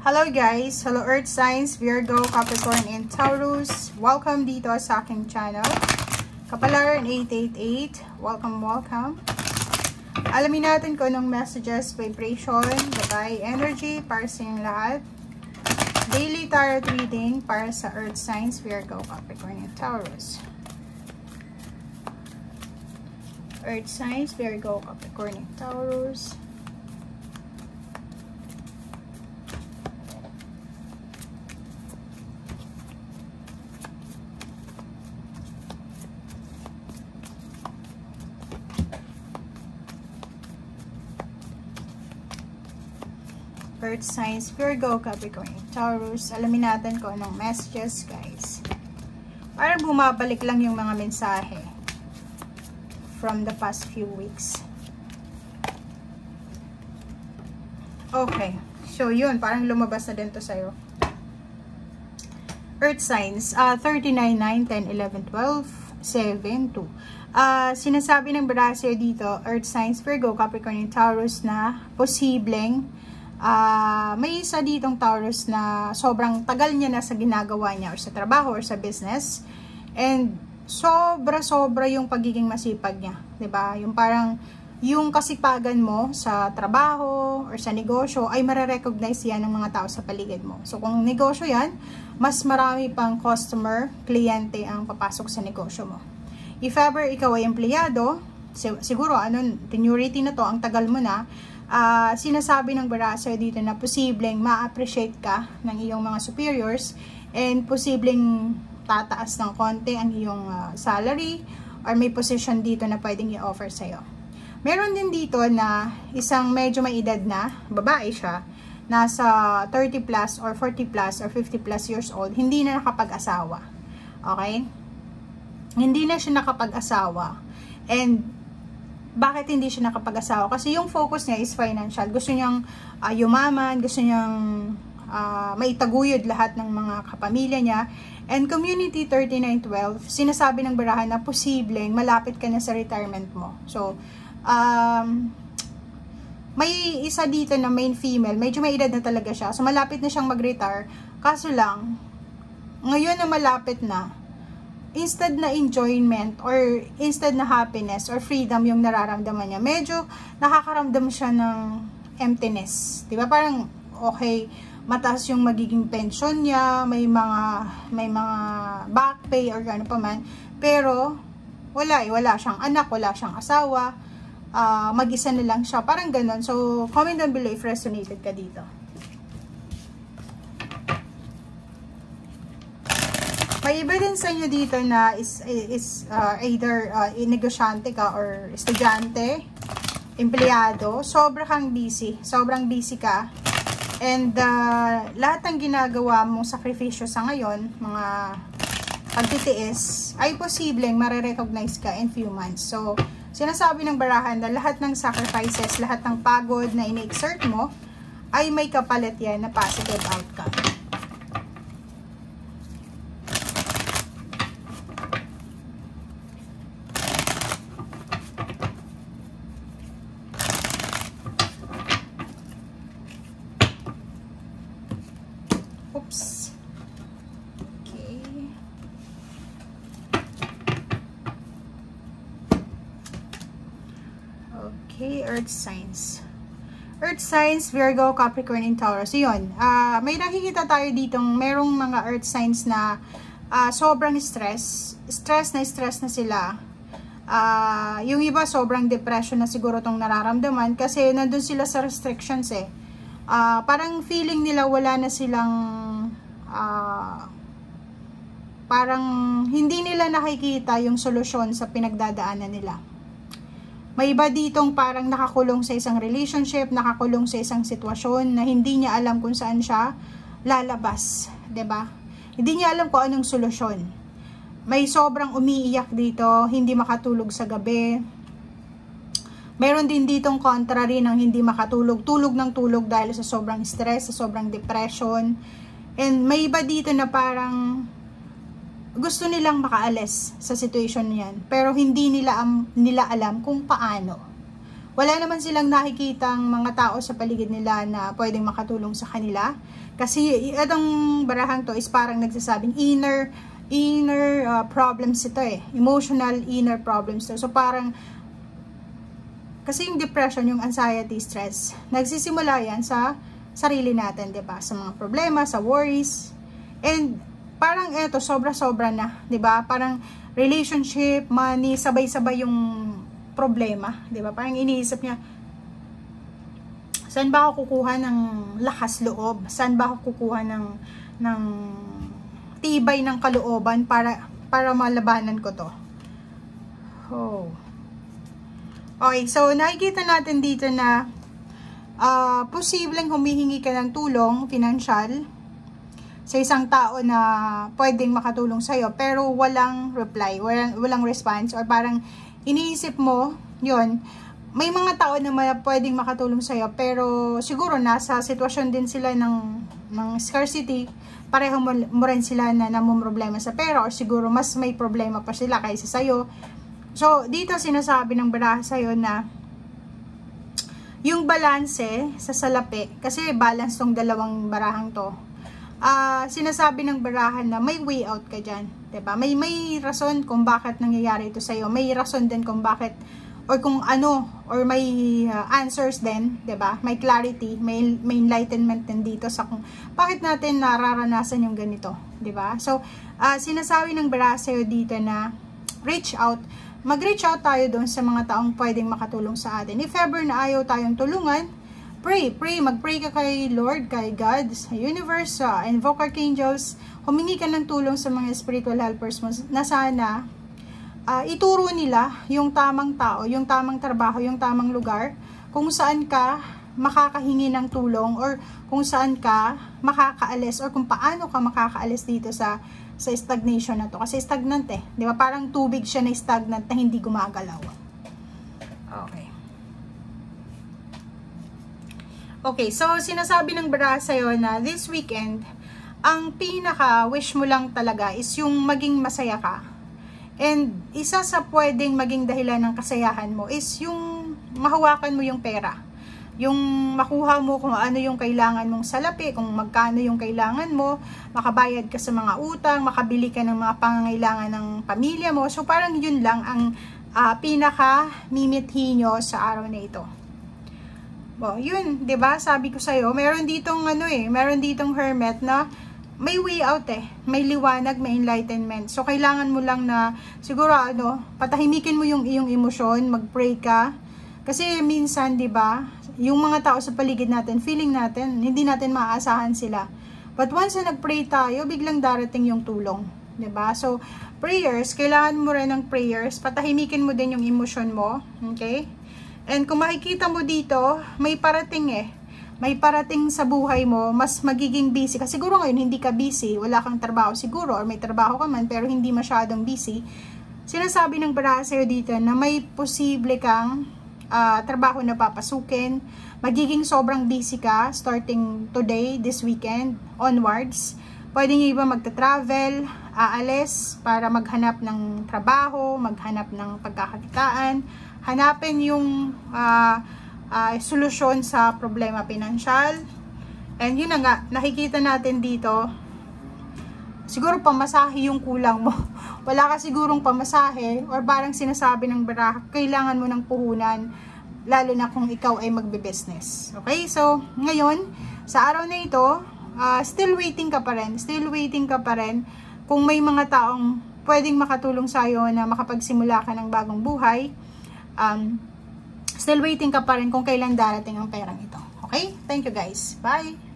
Hello guys! Hello Earth Signs, Virgo, Capricorn, and Taurus. Welcome dito sa aking channel. Kapalaran 888. Welcome. Alamin natin kung anong messages, vibration, bagay, energy para sa inyong lahat. Daily tarot reading para sa Earth Signs, Virgo, Capricorn, and Taurus. Earth Signs, Virgo, Capricorn, and Taurus. Earth Signs, Virgo, Capricorn, Taurus. Alamin natin kung anong messages, guys. Parang bumabalik lang yung mga mensahe from the past few weeks. Okay. So, yun. Parang lumabas na din to sa'yo. Earth Signs, 39, 9, 10, 11, 12, 7, 2. Sinasabi ng brasser dito, Earth Signs, Virgo, Capricorn, and Taurus na posibleng may isa ditong Taurus na sobrang tagal niya na sa ginagawa niya or sa trabaho or sa business, and sobra yung pagiging masipag niya, 'di ba? Yung parang yung kasipagan mo sa trabaho or sa negosyo ay mare-recognize yan ng mga tao sa paligid mo. So kung negosyo yan, mas marami pang customer, kliyente ang papasok sa negosyo mo. If ever ikaw ay empleyado, siguro tenurity na to, ang tagal mo na, sinasabi ng brasser dito na posibleng ma-appreciate ka ng iyong mga superiors and posibleng tataas ng konti ang iyong salary or may position dito na pwedeng i-offer sa'yo. Meron din dito na isang medyo may edad na, babae siya, nasa 30 plus or 40 plus or 50 plus years old, hindi na nakapag-asawa. Okay? Hindi na siya nakapag-asawa. And bakit hindi siya nakapag-asawa? Kasi yung focus niya is financial. Gusto niyang yumaman, gusto niyang maitaguyod lahat ng mga kapamilya niya. And community 3912, sinasabi ng barahan na posibleng malapit ka na sa retirement mo. So, may isa dito na main female, medyo may edad na talaga siya. So, malapit na siyang mag-retire. Kaso lang, ngayon na malapit na, instead na enjoyment or instead na happiness or freedom yung nararamdaman niya, medyo nakakaramdam siya ng emptiness. Diba? Parang, okay, mataas yung magiging pension niya, may mga back pay or gano'n pa man, pero wala siyang anak, wala siyang asawa, mag-isa na lang siya, parang gano'n. So, comment down below if resonated ka dito. May iba din sa inyo dito na is either negosyante ka or estudyante, empleyado, sobrang busy ka, and lahat ng ginagawa mong sakripisyo sa ngayon, mga pagtitiis, ay posibleng mare-recognize ka in few months. So, sinasabi ng barahan na lahat ng sacrifices, lahat ng pagod na ini-exert mo, ay may kapalit yan na positive outcome. Okay, Earth Signs. Earth Signs, Virgo, Capricorn, and Taurus. So, yun. May nakikita tayo ditong merong mga Earth Signs na sobrang stress. Stress na sila. Yung iba, sobrang depression na siguro tong nararamdaman kasi nandun sila sa restrictions eh. Parang feeling nila wala na silang parang hindi nila nakikita yung solusyon sa pinagdadaanan nila. May iba ditong parang nakakulong sa isang relationship, nakakulong sa isang sitwasyon na hindi niya alam kung saan siya lalabas, 'di ba? Hindi niya alam kung anong solusyon. May sobrang umiiyak dito, hindi makatulog sa gabi. Meron din ditong contrary ng hindi makatulog, tulog ng tulog dahil sa sobrang stress, sa sobrang depression. And may iba dito na parang gusto nilang makaalis sa situation niyan, pero hindi nila alam kung paano. wala naman silang nakikitang mga tao sa paligid nila na pwedeng makatulong sa kanila. Kasi itong barahang to is parang nagsasabing inner problems ito eh. Emotional inner problems to. So parang, kasi yung depression, yung anxiety, stress, nagsisimula yan sa sarili natin, 'di ba? Sa mga problema, sa worries. And parang eto sobra-sobra na, 'di ba? Parang relationship, money, sabay-sabay yung problema, 'di ba? Parang iniisip niya, saan ba ako kukuha ng lakas loob? Saan ba ako kukuha ng tibay ng kalooban para malabanan ko 'to? Oh. Okay, so nakikita natin dito na posibleng humihingi ka ng tulong financial sa isang tao na pwedeng makatulong sa'yo pero walang reply, walang response, or parang iniisip mo yun, may mga tao na pwedeng makatulong sa'yo pero siguro nasa sitwasyon din sila ng scarcity, pareho mo rin sila na namumroblema sa pera, or siguro mas may problema pa sila kaysa sa'yo. So dito sinasabi ng baraha sa'yo na yung balanse sa salapi, kasi balance tong dalawang barahang to, sinasabi ng barahan na may way out ka dyan, diba? May rason kung bakit nangyayari ito sa'yo, may rason din kung bakit, or kung ano, or may answers din, diba? May clarity, may enlightenment din dito sa kung bakit natin nararanasan yung ganito, diba? So, sinasabi ng baraha sa'yo dito na reach out. Mag-reach out tayo doon sa mga taong pwedeng makatulong sa atin. If ever na ayaw tayong tulungan, pray, mag-pray ka kay Lord, kay God, sa universe, invoke archangels, humingi ka ng tulong sa mga spiritual helpers mo na sana ituro nila yung tamang tao, yung tamang trabaho, yung tamang lugar, kung saan ka makakahingi ng tulong, or kung saan ka makakaalis, or kung paano ka makakaalis dito sa stagnation na to. Kasi stagnant eh. Di ba? Parang tubig siya na stagnant na hindi gumagalaw. Okay. Okay, so sinasabi ng baraha sa'yo na this weekend, ang pinaka-wish mo lang talaga is yung maging masaya ka. And isa sa pwedeng maging dahilan ng kasayahan mo is yung mahawakan mo yung pera. Yung makuha mo kung ano yung kailangan mong salapi, kung magkano yung kailangan mo, makabayad ka sa mga utang, makabili ka ng mga pangangailangan ng pamilya mo. So parang yun lang ang pinaka-mimithi nyo sa araw na ito. Well, yun, 'di ba? Sabi ko sa iyo, meron ditong meron ditong hermit na may way out eh. May liwanag, may enlightenment. So kailangan mo lang na siguro patahimikin mo yung iyong emosyon, mag-pray ka. Kasi minsan, 'di ba, yung mga tao sa paligid natin, feeling natin, hindi natin maaasahan sila. But once na nag-pray tayo, biglang darating yung tulong. 'Di ba? So, prayers, kailangan mo rin ng prayers. Patahimikin mo din yung emosyon mo. Okay? And kung makikita mo dito, may parating eh. May parating sa buhay mo, mas magiging busy. Kasi siguro ngayon, hindi ka busy, wala kang trabaho siguro, or may trabaho ka man, pero hindi masyadong busy. Sinasabi ng baraha sa'yo dito na may posible kang trabaho na papasukin, magiging sobrang busy ka starting today, this weekend, onwards. Pwede nyo iba magta-travel, aalis para maghanap ng trabaho, maghanap ng pagkakakitaan, hanapin yung solusyon sa problema pinansyal. And yun na nga, nakikita natin dito, siguro pamasahe yung kulang mo. Wala ka sigurong pamasahe, or parang sinasabi ng baraha, kailangan mo ng puhunan, lalo na kung ikaw ay magbe-business. Okay? So, ngayon, sa araw na ito, still waiting ka pa rin. Kung may mga taong pwedeng makatulong sa'yo na makapagsimula ka ng bagong buhay, still waiting ka pa rin kung kailan darating ang perang ito. Okay? Thank you guys. Bye!